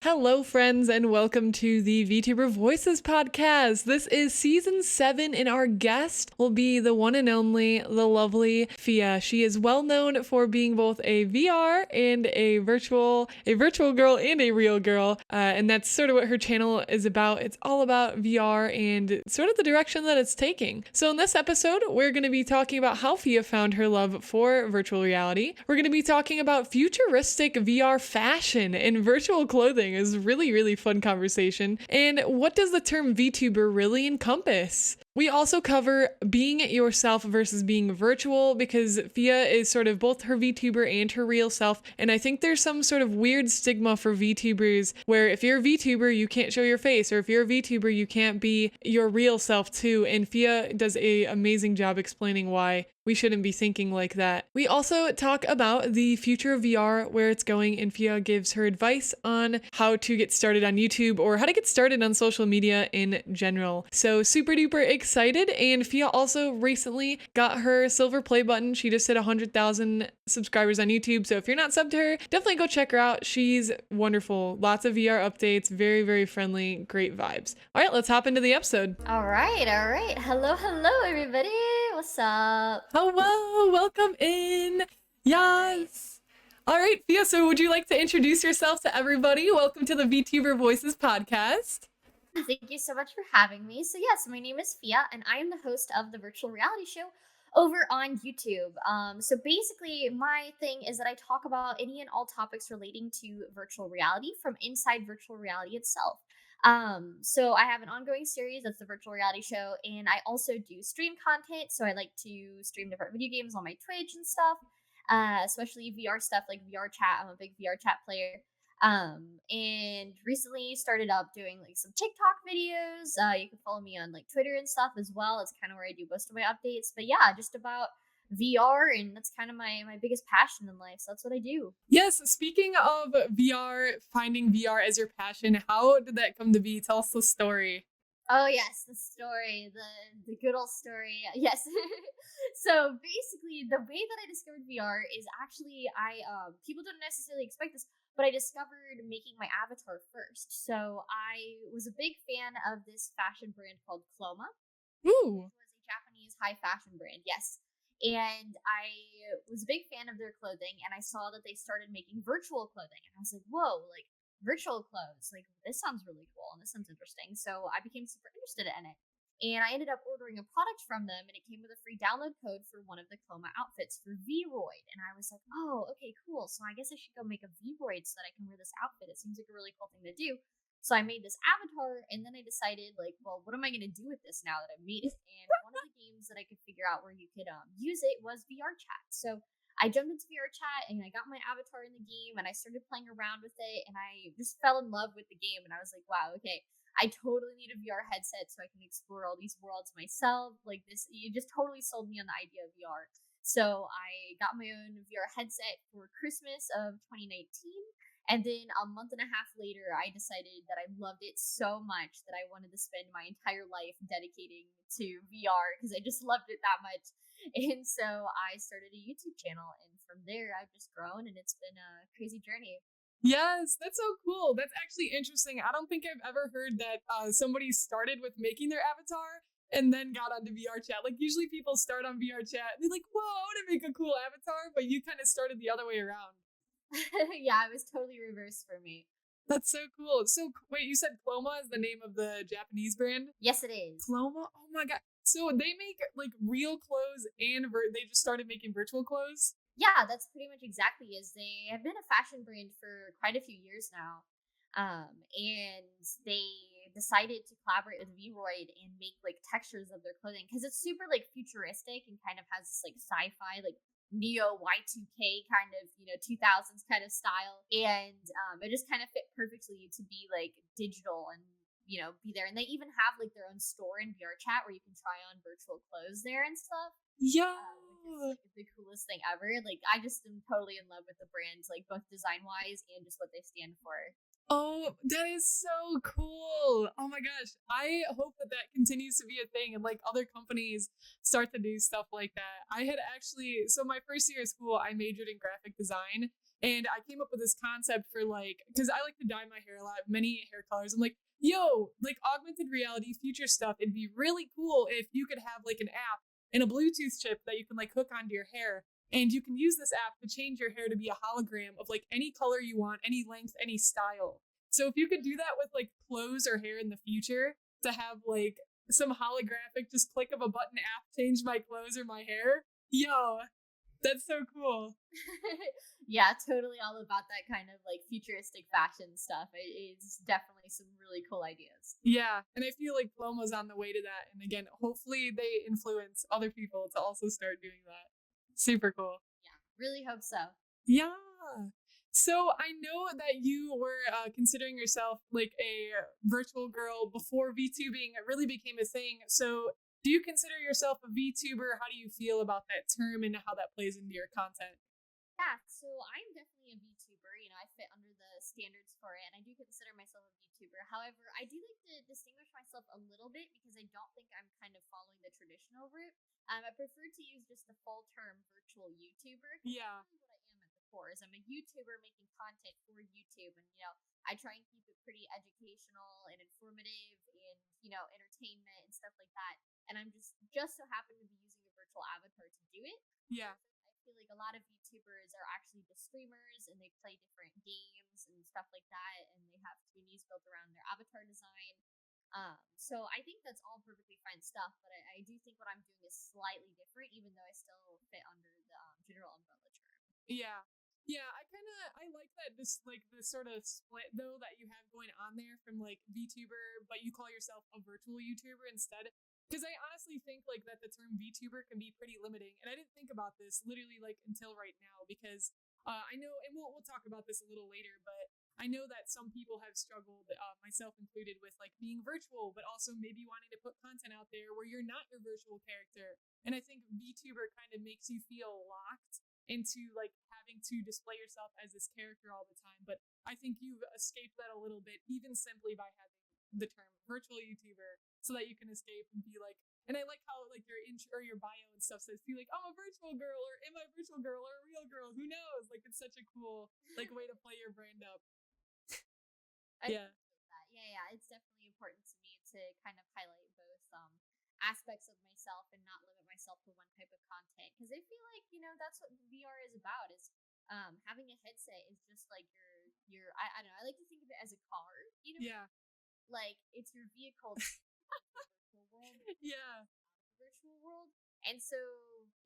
Hello, friends, and welcome to the VTuber Voices podcast. This is season 7, and our guest will be the one and only, the lovely PHIA. She is well known for being both a VR and a virtual girl and a real girl, and that's sort of what her channel is about. It's all about VR and sort of the direction that it's taking. So in this episode, we're going to be talking about how PHIA found her love for virtual reality. We're going to be talking about futuristic VR fashion and virtual clothing. Is really fun conversation. And what does the term VTuber really encompass? We also cover being yourself versus being virtual, because PHIA is sort of both her VTuber and her real self. And I think there's some sort of weird stigma for VTubers where if you're a VTuber, you can't show your face, or if you're a VTuber, you can't be your real self too. And PHIA does an amazing job explaining why we shouldn't be thinking like that. We also talk about the future of VR, where it's going, and PHIA gives her advice on how to get started on YouTube or how to get started on social media in general. So super duper excited. And PHIA also recently got her silver play button. She just hit 100,000 subscribers on YouTube. So if you're not subbed to her, definitely go check her out. She's wonderful. Lots of VR updates, very friendly, great vibes. All right, let's hop into the episode. All right. Hello, everybody. What's up? Hello, welcome in. Yes. All right, PHIA, so would you like to introduce yourself to everybody? Welcome to the VTuber Voices podcast. Thank you so much for having me. So yes, my name is PHIA, and I am the host of the virtual reality show over on YouTube. So basically, my thing is that I talk about any and all topics relating to virtual reality from inside virtual reality itself. So I have an ongoing series that's the virtual reality show, and I also do stream content. So I like to stream different video games on my Twitch and stuff, especially VR stuff like VR chat. I'm a big VR chat player. And recently started up doing like some TikTok videos. You can follow me on like Twitter and stuff as well. It's kind of where I do most of my updates. But yeah, just about VR, and that's kind of my biggest passion in life. So that's what I do. Yes, speaking of VR, finding VR as your passion, how did that come to be? Tell us the story. Oh yes, the story, the good old story. Yes. So basically, the way that I discovered VR is actually I people don't necessarily expect this, but I discovered making my avatar first. So I was a big fan of this fashion brand called Cloma. Ooh. It was a Japanese high fashion brand, yes. And I was a big fan of their clothing, and I saw that they started making virtual clothing, and I was like, whoa, like virtual clothes, like this sounds really cool and this sounds interesting. So I became super interested in it. And I ended up ordering a product from them, and it came with a free download code for one of the Cloma outfits for Vroid. And I was like, oh, okay, cool. So I guess I should go make a Vroid so that I can wear this outfit. It seems like a really cool thing to do. So I made this avatar, and then I decided, like, well, what am I going to do with this now that I've made it? And one of the games that I could figure out where you could use it was VR chat. So I jumped into VR chat, and I got my avatar in the game, and I started playing around with it, and I just fell in love with the game. And I was like, wow, okay, I totally need a VR headset so I can explore all these worlds myself. Like this, you just totally sold me on the idea of VR. So I got my own VR headset for Christmas of 2019. And then a month and a half later, I decided that I loved it so much that I wanted to spend my entire life dedicating to VR because I just loved it that much. And so I started a YouTube channel, and from there I've just grown, and it's been a crazy journey. Yes, that's so cool. That's actually interesting. I don't think I've ever heard that somebody started with making their avatar and then got onto VR chat. Like usually people start on VR chat and they're like, whoa, I want to make a cool avatar, but you kind of started the other way around. Yeah, it was totally reversed for me. That's so cool. So wait, you said Cloma is the name of the Japanese brand? Yes, it is. Cloma? Oh my god. So they make like real clothes and they just started making virtual clothes? Yeah, that's pretty much exactly as they have been a fashion brand for quite a few years now. And they decided to collaborate with Vroid and make like textures of their clothing because it's super like futuristic and kind of has this like sci-fi like neo Y2K kind of 2000s kind of style, and it just kind of fit perfectly to be like digital and be there. And they even have like their own store in VR chat where you can try on virtual clothes there and stuff. Yeah. Which is like the coolest thing ever. Like I just am totally in love with the brands, like both design wise and just what they stand for. Oh, that is so cool. Oh my gosh. I hope that that continues to be a thing and like other companies start to do stuff like that. I had actually, so my first year of school, I majored in graphic design And I came up with this concept for like, because I like to dye my hair a lot, many hair colors. I'm like, yo, like augmented reality, future stuff. It'd be really cool if you could have like an app and a Bluetooth chip that you can like hook onto your hair. And you can use this app to change your hair to be a hologram of like any color you want, any length, any style. So if you could do that with like clothes or hair in the future, to have like some holographic, just click of a button app, change my clothes or my hair, yo, that's so cool. Yeah, totally all about that kind of like futuristic fashion stuff. It's definitely some really cool ideas. Yeah, and I feel like Paloma's on the way to that. And again, hopefully they influence other people to also start doing that. Super cool. Yeah, really hope so. Yeah. So I know that you were considering yourself like a virtual girl before VTubing really became a thing. So do you consider yourself a VTuber? How do you feel about that term and how that plays into your content? Yeah, so I'm definitely a VTuber. You know, I fit under the standards for it, and I do consider myself a VTuber. However, I do like to distinguish myself a little bit because I don't think I'm kind of following the traditional route. I prefer to use just the full term virtual YouTuber. Yeah. That's really what I am at the core. Is I'm a YouTuber making content for YouTube, and you know, I try and keep it pretty educational and informative, and you know, entertainment and stuff like that. And I'm just so happen to be using a virtual avatar to do it. Yeah. I feel like a lot of VTubers are actually just streamers and they play different games and stuff like that, and they have communities built around their avatar design. So I think that's all perfectly fine stuff, but I do think what I'm doing is slightly different, even though I still fit under the general umbrella term. Yeah. Yeah, I like that this like the sort of split though that you have going on there from like VTuber, but you call yourself a virtual YouTuber instead. Because I honestly think like that the term VTuber can be pretty limiting, and I didn't think about this literally like until right now because I know, and we'll talk about this a little later, but I know that some people have struggled, myself included, with like being virtual, but also maybe wanting to put content out there where you're not your virtual character. And I think VTuber kind of makes you feel locked into like having to display yourself as this character all the time. But I think you've escaped that a little bit, even simply by having the term virtual YouTuber, so that you can escape and be like. And I like how like your intro or your bio and stuff says, "Be like, I'm a virtual girl, or am I a virtual girl, or a real girl? Who knows?" Like it's such a cool like way to play your brand up. Yeah. Yeah. It's definitely important to me to kind of highlight both aspects of myself and not limit myself to one type of content, because I feel like you know that's what VR is about. Is having a headset is just like your I don't know. I like to think of it as a car. You know, Yeah. like it's your vehicle to the virtual world. Yeah. Virtual world. And so,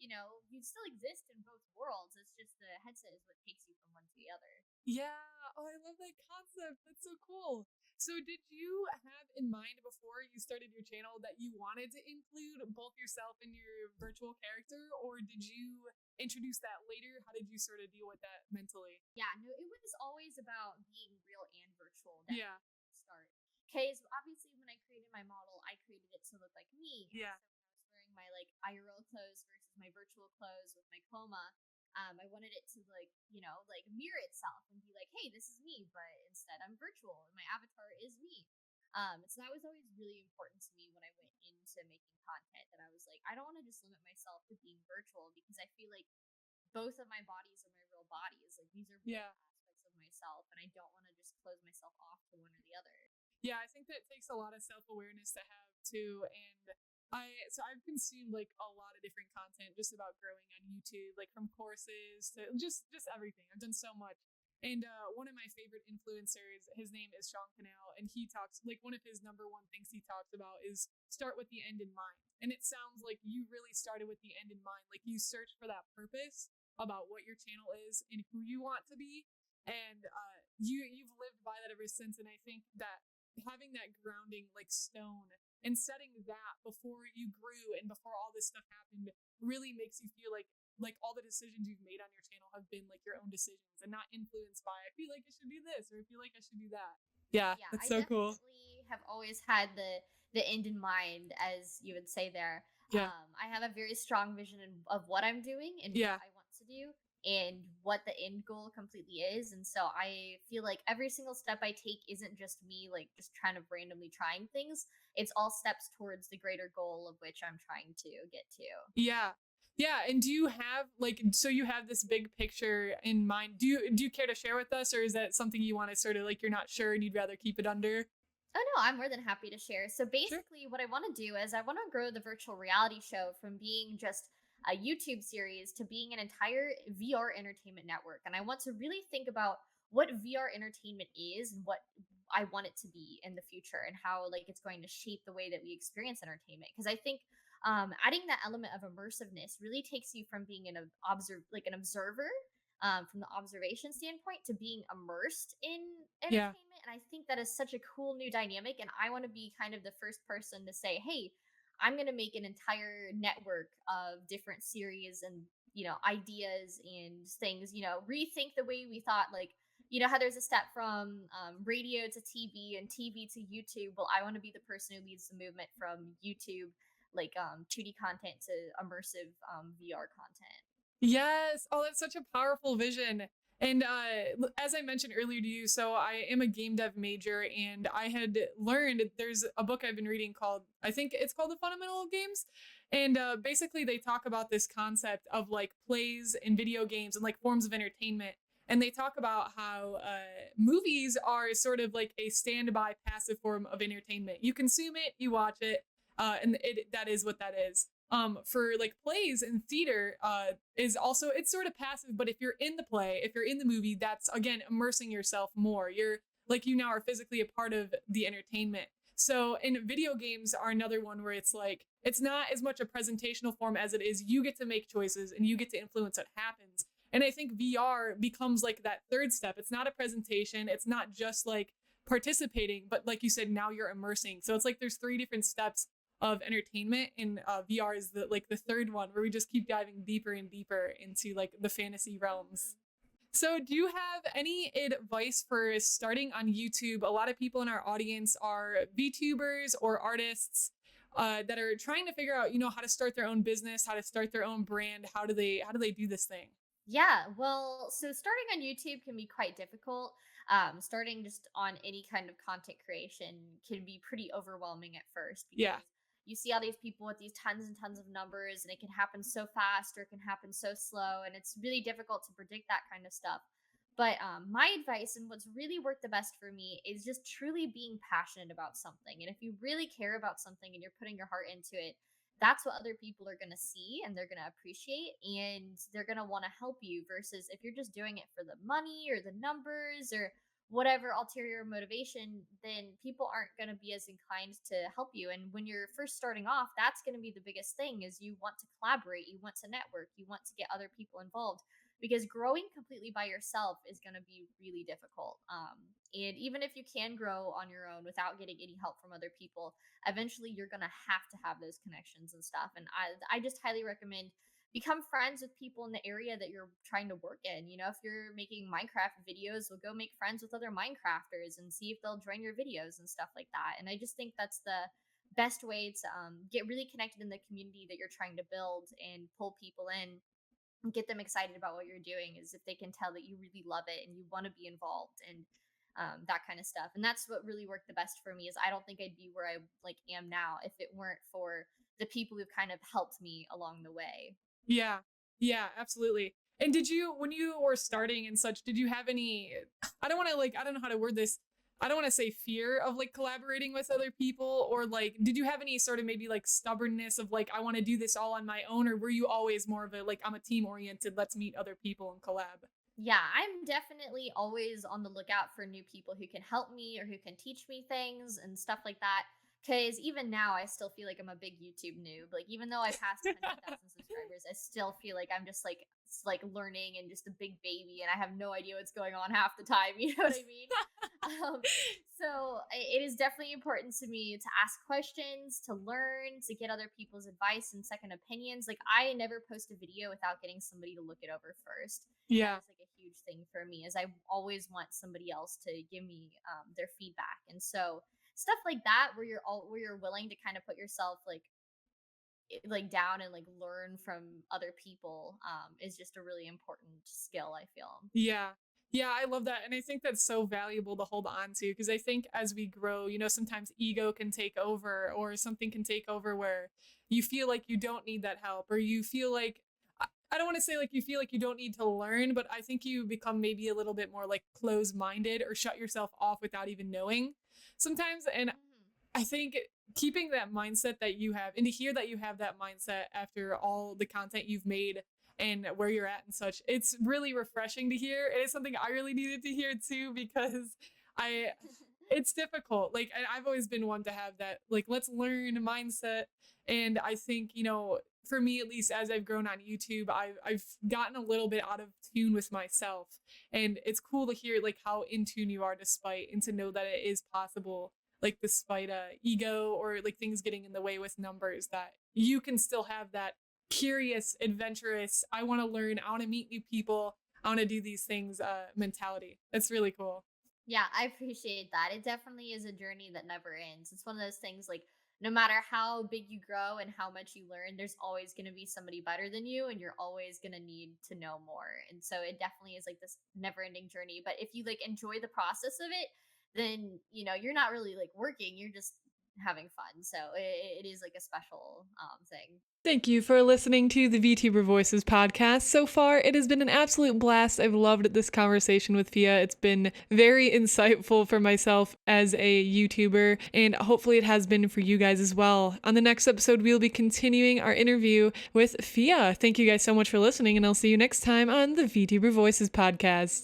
you know, you still exist in both worlds. It's just the headset is what takes you from one to the other. Yeah. Oh, I love that concept. That's so cool. So, did you have in mind before you started your channel that you wanted to include both yourself and your virtual character, or did you introduce that later? How did you sort of deal with that mentally? Yeah, no, it was always about being real and virtual. That Yeah. start. Okay, so obviously when I created my model, I created it to look like me. Yeah. So when I was wearing my like IRL clothes versus my virtual clothes with my cloma, I wanted it to like, you know, like mirror itself and be like, hey, this is me, but instead I'm virtual and my avatar is me. So that was always really important to me when I went into making content, that I was like, I don't want to just limit myself to being virtual, because I feel like both of my bodies are my real bodies. Like these are both aspects of myself, and I don't want to just close myself off to one or the other. Yeah, I think that takes a lot of self-awareness to have too. And I've consumed like a lot of different content just about growing on YouTube, like from courses to just everything. I've done so much. And one of my favorite influencers, his name is Sean Cannell, and he talks like one of his number one things he talks about is start with the end in mind. And it sounds like you really started with the end in mind. Like you search for that purpose about what your channel is and who you want to be, and you've lived by that ever since. And I think that having that grounding like stone and setting that before you grew and before all this stuff happened really makes you feel like all the decisions you've made on your channel have been like your own decisions and not influenced by I feel like I should do this or I feel like I should do that. Yeah, that's so cool. I definitely have always had the end in mind, as you would say there. Yeah. I have a very strong vision of what I'm doing and what I want to do and what the end goal completely is. And so I feel like every single step I take isn't just me like just trying to randomly trying things. It's all steps towards the greater goal of which I'm trying to get to. Yeah. Yeah, and do you have like so you have this big picture in mind? Do you care to share with us, or is that something you want to sort of like you're not sure and you'd rather keep it under? Oh no, I'm more than happy to share. So Sure. basically, what I want to do is I want to grow the virtual reality show from being just a YouTube series to being an entire VR entertainment network. And I want to really think about what VR entertainment is and what I want it to be in the future and how like it's going to shape the way that we experience entertainment. Because I think adding that element of immersiveness really takes you from being an observer from the observation standpoint to being immersed in Yeah. entertainment. And I think that is such a cool new dynamic. And I want to be kind of the first person to say, hey, I'm going to make an entire network of different series and, ideas and things, rethink the way we thought, like, how there's a step from radio to TV and TV to YouTube. Well, I want to be the person who leads the movement from YouTube, like 2D content to immersive VR content. Yes. Oh, that's such a powerful vision. And as I mentioned earlier to you, so I am a game dev major, and I had learned there's a book I've been reading called, I think it's called The Fundamental of Games. And basically, they talk about this concept of like plays in video games and like forms of entertainment. And they talk about how movies are sort of like a standby passive form of entertainment. You consume it, you watch it, and that is what that is. For like plays and theater is also, it's sort of passive, but if you're in the play, if you're in the movie, that's again immersing yourself more. You're like, you now are physically a part of the entertainment. So in video games are another one where it's like it's not as much a presentational form as it is you get to make choices and you get to influence what happens. And I think VR becomes like that third step. It's not a presentation, it's not just like participating, but like you said, now you're immersing. So it's like there's three different steps of entertainment, and VR is the third one where we just keep diving deeper and deeper into like the fantasy realms. Mhm. So do you have any advice for starting on YouTube? A lot of people in our audience are VTubers or artists that are trying to figure out, how to start their own business, how to start their own brand. How do they do this thing? Yeah, well, so starting on YouTube can be quite difficult. Starting just on any kind of content creation can be pretty overwhelming at first Yeah. because you see all these people with these tons and tons of numbers, and it can happen so fast or it can happen so slow, and it's really difficult to predict that kind of stuff. But my advice and what's really worked the best for me is just truly being passionate about something. And if you really care about something and you're putting your heart into it, that's what other people are going to see and they're going to appreciate and they're going to want to help you versus if you're just doing it for the money or the numbers or whatever ulterior motivation, then people aren't going to be as inclined to help you. And when you're first starting off, that's going to be the biggest thing is you want to collaborate, you want to network, you want to get other people involved because growing completely by yourself is going to be really difficult. And even if you can grow on your own without getting any help from other people, eventually you're going to have those connections and stuff. And I just highly recommend become friends with people in the area that you're trying to work in. If you're making Minecraft videos, well, go make friends with other Minecrafters and see if they'll join your videos and stuff like that. And I just think that's the best way to get really connected in the community that you're trying to build and pull people in and get them excited about what you're doing is if they can tell that you really love it and you want to be involved and that kind of stuff. And that's what really worked the best for me is I don't think I'd be where I like am now if it weren't for the people who kind of helped me along the way. Yeah. Yeah, absolutely. And did you, when you were starting and such, did you have any, I don't want to like, I don't know how to word this. I don't want to say fear of like collaborating with other people, or like, did you have any sort of maybe like stubbornness of like, I want to do this all on my own? Or were you always more of a like, I'm a team oriented, let's meet other people and collab? Yeah, I'm definitely always on the lookout for new people who can help me or who can teach me things and stuff like that. Because even now, I still feel like I'm a big YouTube noob. Like, even though I passed 100,000 subscribers, I still feel like I'm just like learning and just a big baby, and I have no idea what's going on half the time. You know what I mean? So it is definitely important to me to ask questions, to learn, to get other people's advice and second opinions. Like, I never post a video without getting somebody to look it over first. That Yeah. is like a huge thing for me is I always want somebody else to give me their feedback. And so stuff like that where you're willing to kind of put yourself like down and like learn from other people is just a really important skill, I feel. Yeah. Yeah, I love that. And I think that's so valuable to hold on to because I think as we grow, sometimes ego can take over or something can take over where you feel like you don't need that help or you feel like, I don't want to say like you feel like you don't need to learn, but I think you become maybe a little bit more like closed minded or shut yourself off without even knowing sometimes. And Mhm. I think keeping that mindset that you have and to hear that you have that mindset after all the content you've made and where you're at and such, it's really refreshing to hear. It is something I really needed to hear too because I it's difficult. Like I've always been one to have that like let's learn mindset. And I think, for me at least as I've grown on YouTube, I've gotten a little bit out of tune with myself. And it's cool to hear like how in tune you are despite and to know that it is possible like despite ego or like things getting in the way with numbers that you can still have that curious adventurous I want to learn, I want to meet new people, I want to do these things mentality. That's really cool. Yeah, I appreciate that. It definitely is a journey that never ends. It's one of those things like no matter how big you grow and how much you learn, there's always going to be somebody better than you and you're always going to need to know more. And so it definitely is like this never-ending journey, but if you like enjoy the process of it, then, you're not really like working, you're just having fun. So it is like a special thing. Thank you for listening to the VTuber Voices podcast. So far, it has been an absolute blast. I've loved this conversation with Fia. It's been very insightful for myself as a YouTuber, and hopefully it has been for you guys as well. On the next episode, we'll be continuing our interview with Fia. Thank you guys so much for listening, and I'll see you next time on the VTuber Voices podcast.